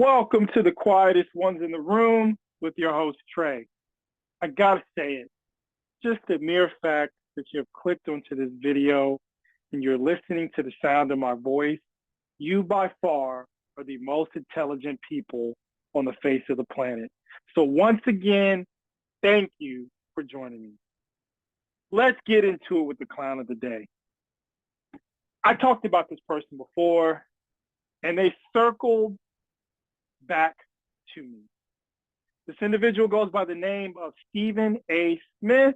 Welcome to the Quietest Ones in the Room with your host, Trey. I gotta say it, just the mere fact that you've clicked onto this video and you're listening to the sound of my voice, you by far are the most intelligent people on the face of the planet. So once again, thank you for joining me. Let's get into it with the clown of the day. I talked about this person before, and they circled back to me. This individual goes by the name of Stephen A. Smith,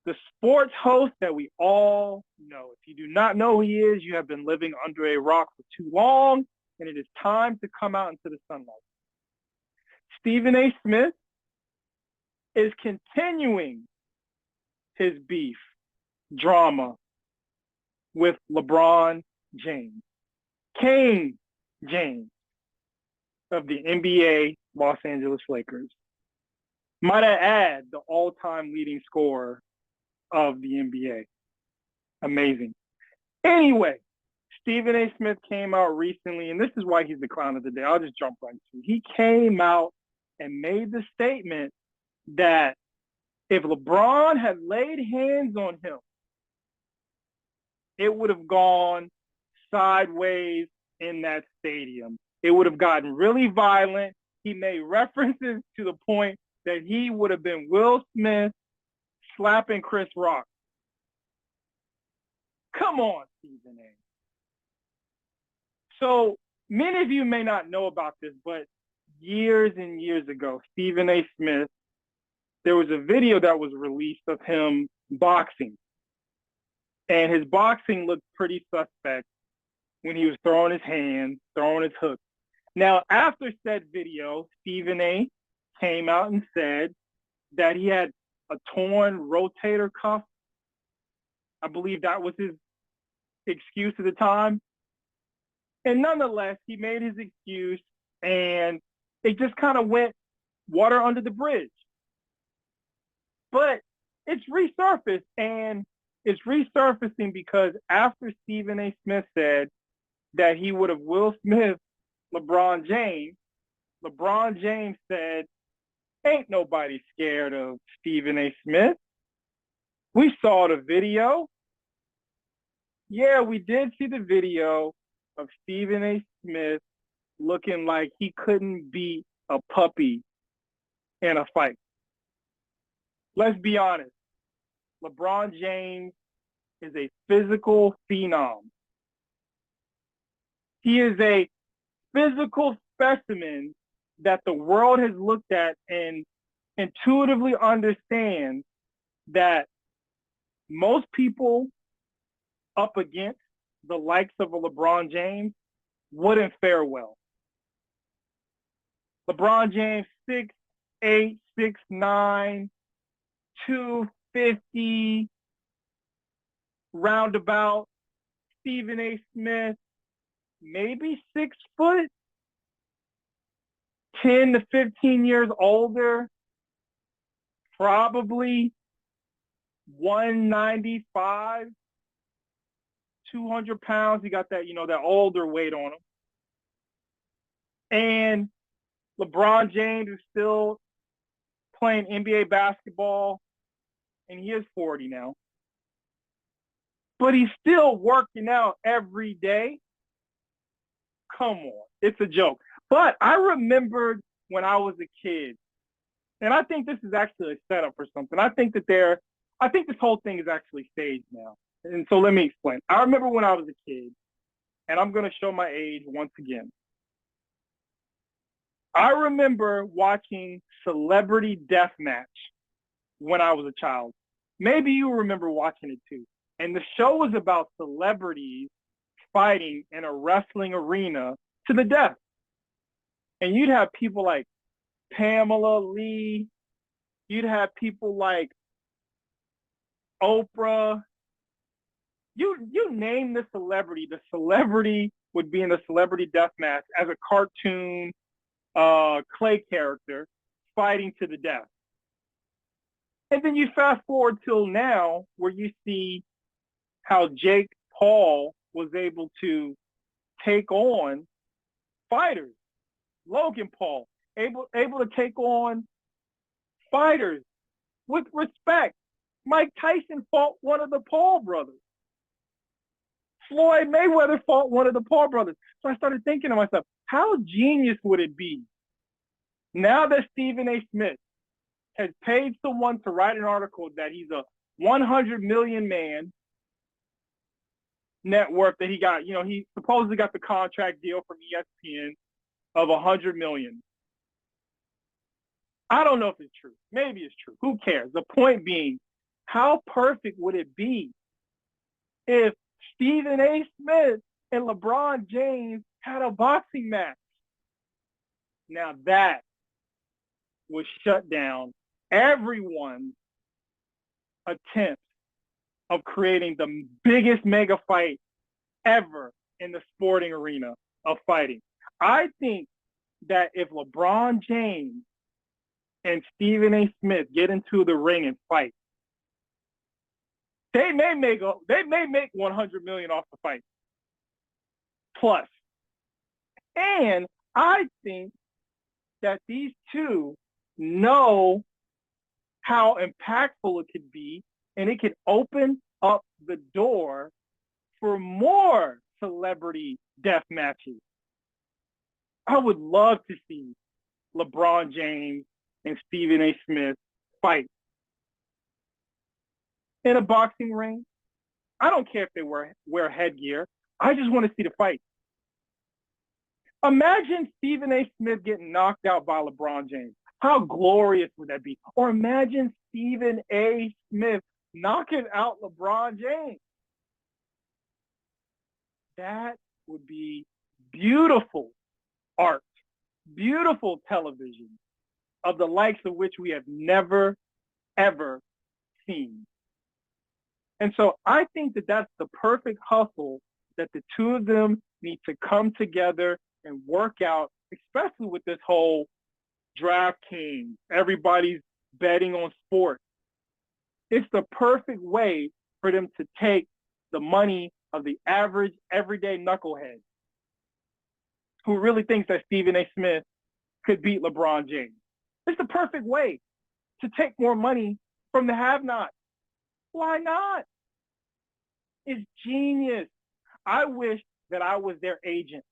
the sports host that we all know. If you do not know who he is, you have been living under a rock for too long, and it is time to come out into the sunlight. Stephen A. Smith is continuing his beef drama with LeBron James, King James of the NBA Los Angeles Lakers. Might I add, the all-time leading scorer of the NBA. Amazing. Anyway, Stephen A. Smith came out recently, and this is why he's the clown of the day. I'll just jump right to it. He came out and made the statement that if LeBron had laid hands on him, it would have gone sideways in that stadium. It would have gotten really violent. He made references to the point that he would have been Will Smith slapping Chris Rock. Come on, Stephen A. So many of you may not know about this, but years and years ago, Stephen A. Smith, there was a video that was released of him boxing. And his boxing looked pretty suspect when he was throwing his hands, throwing his hooks. Now, after said video, Stephen A. came out and said that he had a torn rotator cuff. I believe that was his excuse at the time. And nonetheless, he made his excuse, and it just kind of went water under the bridge. But it's resurfaced, and it's resurfacing because after Stephen A. Smith said that he would have Will Smith LeBron James said, ain't nobody scared of Stephen A. Smith. We saw the video. Yeah, we did see the video of Stephen A. Smith looking like he couldn't beat a puppy in a fight. Let's be honest. LeBron James is a physical phenom. He is a physical specimen that the world has looked at and intuitively understands that most people up against the likes of a LeBron James wouldn't fare well. LeBron James, 6'8", 6'9", 250, roundabout. Stephen A. Smith, maybe 6 foot, 10 to 15 years older, probably 195, 200 pounds. He got that, that older weight on him. And LeBron James is still playing NBA basketball, and he is 40 now. But he's still working out every day. Come on, it's a joke. But I remembered when I was a kid, and I think this is actually a setup for something. I think this whole thing is actually staged now. And so let me explain. I remember when I was a kid, and I'm going to show my age once again. I remember watching Celebrity Deathmatch when I was a child. Maybe you remember watching it too. And the show was about celebrities fighting in a wrestling arena to the death. And you'd have people like Pamela Lee. You'd have people like Oprah. You name the celebrity would be in the Celebrity Deathmatch as a cartoon clay character fighting to the death. And then you fast forward till now where you see how Jake Paul was able to take on fighters Logan Paul, able to take on fighters with respect. Mike Tyson fought one of the Paul brothers. Floyd Mayweather fought one of the Paul brothers. So I started thinking to myself, how genius would it be now that Stephen A. Smith has paid someone to write an article that he's a 100 million man net worth that he got, he supposedly got the contract deal from ESPN of 100 million. I don't know if it's true. Maybe it's true. Who cares? The point being, how perfect would it be if Stephen A. Smith and LeBron James had a boxing match? Now that would shut down everyone's attempt of creating the biggest mega fight ever in the sporting arena of fighting. I think that if LeBron James and Stephen A. Smith get into the ring and fight, they may make 100 million off the fight plus. And I think that these two know how impactful it could be, and it could open up the door for more celebrity death matches. I would love to see LeBron James and Stephen A. Smith fight in a boxing ring. I don't care if they wear headgear. I just want to see the fight. Imagine Stephen A. Smith getting knocked out by LeBron James. How glorious would that be? Or imagine Stephen A. Smith knocking out LeBron James. That would be beautiful art, beautiful television of the likes of which we have never, ever seen. And so I think that that's the perfect hustle that the two of them need to come together and work out, especially with this whole DraftKings, everybody's betting on sports. It's the perfect way for them to take the money of the average, everyday knucklehead who really thinks that Stephen A. Smith could beat LeBron James. It's the perfect way to take more money from the have-nots. Why not? It's genius. I wish that I was their agent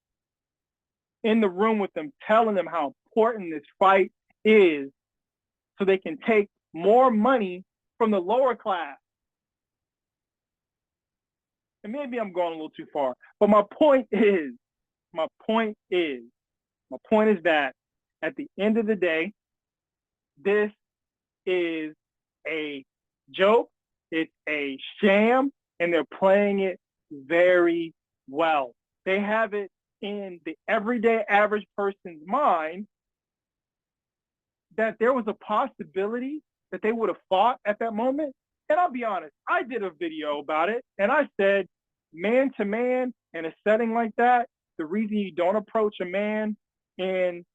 in the room with them, telling them how important this fight is so they can take more money from the lower class. And maybe I'm going a little too far, but my point is that at the end of the day, this is a joke. It's a sham, and they're playing it very well. They have it in the everyday average person's mind that there was a possibility that they would have fought at that moment. And I'll be honest, I did a video about it, and I said, man to man in a setting like that, the reason you don't approach a man in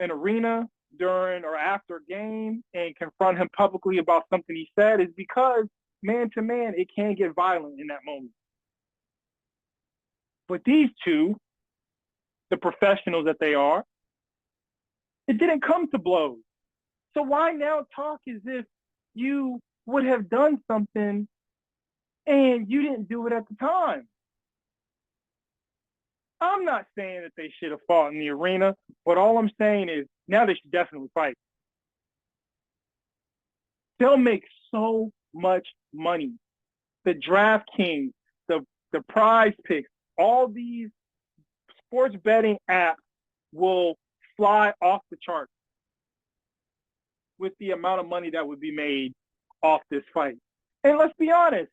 an arena during or after a game and confront him publicly about something he said is because man to man, it can get violent in that moment. But these two, the professionals that they are, it didn't come to blows. So why now talk as if you would have done something and you didn't do it at the time? I'm not saying that they should have fought in the arena, but all I'm saying is now they should definitely fight. They'll make so much money. The DraftKings, the prize picks, all these sports betting apps will fly off the charts with the amount of money that would be made off this fight. And let's be honest,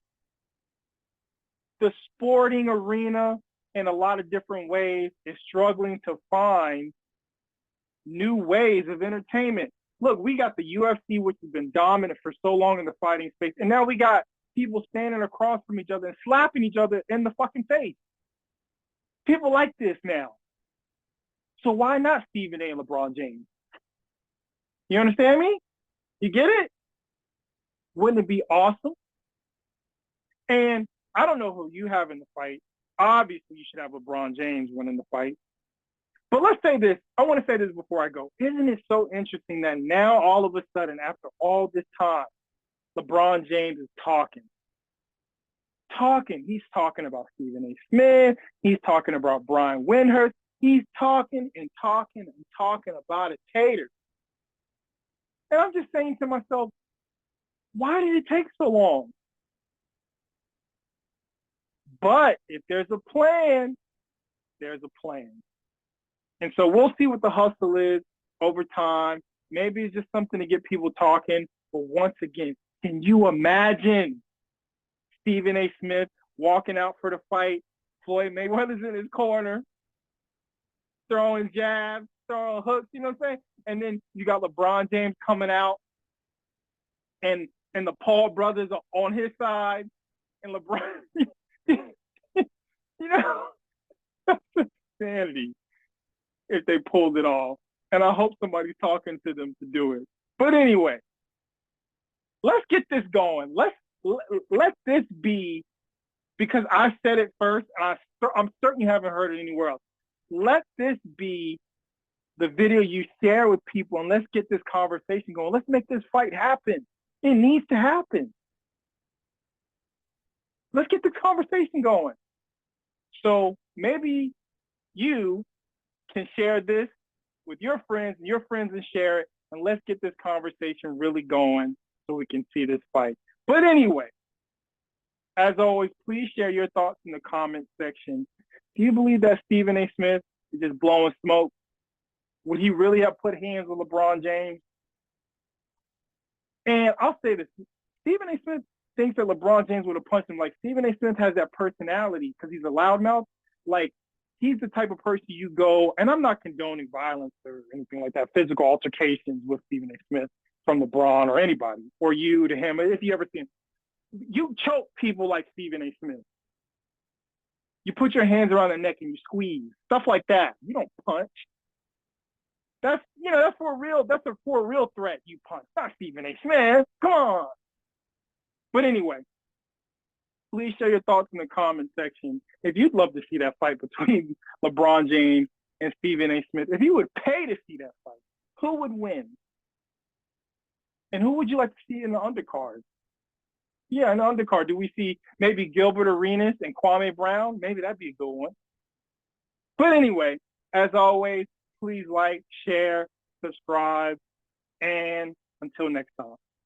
the sporting arena in a lot of different ways is struggling to find new ways of entertainment. Look, we got the UFC, which has been dominant for so long in the fighting space, and now we got people standing across from each other and slapping each other in the fucking face. People like this now. So why not Stephen A. and LeBron James? You understand me? You get it? Wouldn't it be awesome? And I don't know who you have in the fight. Obviously, you should have LeBron James winning the fight. But let's say this. I want to say this before I go. Isn't it so interesting that now all of a sudden, after all this time, LeBron James is talking. He's talking about Stephen A. Smith. He's talking about Brian Windhurst. He's talking and talking and talking about a tater. And I'm just saying to myself, why did it take so long? But if there's a plan, there's a plan. And so we'll see what the hustle is over time. Maybe it's just something to get people talking. But once again, can you imagine Stephen A. Smith walking out for the fight? Floyd Mayweather's in his corner, throwing jabs, throwing hooks, you know what I'm saying? And then you got LeBron James coming out, and the Paul brothers are on his side, and LeBron, you know, that's insanity if they pulled it off. And I hope somebody's talking to them to do it. But anyway, let's get this going. Let this be, because I said it first, and I'm certain you haven't heard it anywhere else. Let this be the video you share with people, and let's get this conversation going. Let's make this fight happen. It needs to happen. Let's get the conversation going. So maybe you can share this with your friends and share it, and let's get this conversation really going so we can see this fight. But anyway, as always, please share your thoughts in the comment section. Do you believe that Stephen A. Smith is just blowing smoke? Would he really have put hands on LeBron James? And I'll say this, Stephen A. Smith thinks that LeBron James would have punched him. Like, Stephen A. Smith has that personality because he's a loudmouth. Like, he's the type of person you go, and I'm not condoning violence or anything like that, physical altercations with Stephen A. Smith from LeBron or anybody, or you to him, if you ever see him. You choke people like Stephen A. Smith. You put your hands around their neck and you squeeze, stuff like that. You don't punch. That's for a real threat you punch, not Stephen A. Smith. Come on. But anyway, please share your thoughts in the comment section. If you'd love to see that fight between LeBron James and Stephen A. Smith, if you would pay to see that fight, who would win? And who would you like to see in the undercard? Yeah, in the undercard, do we see maybe Gilbert Arenas and Kwame Brown? Maybe that'd be a good one. But anyway, as always, please like, share, subscribe, and until next time.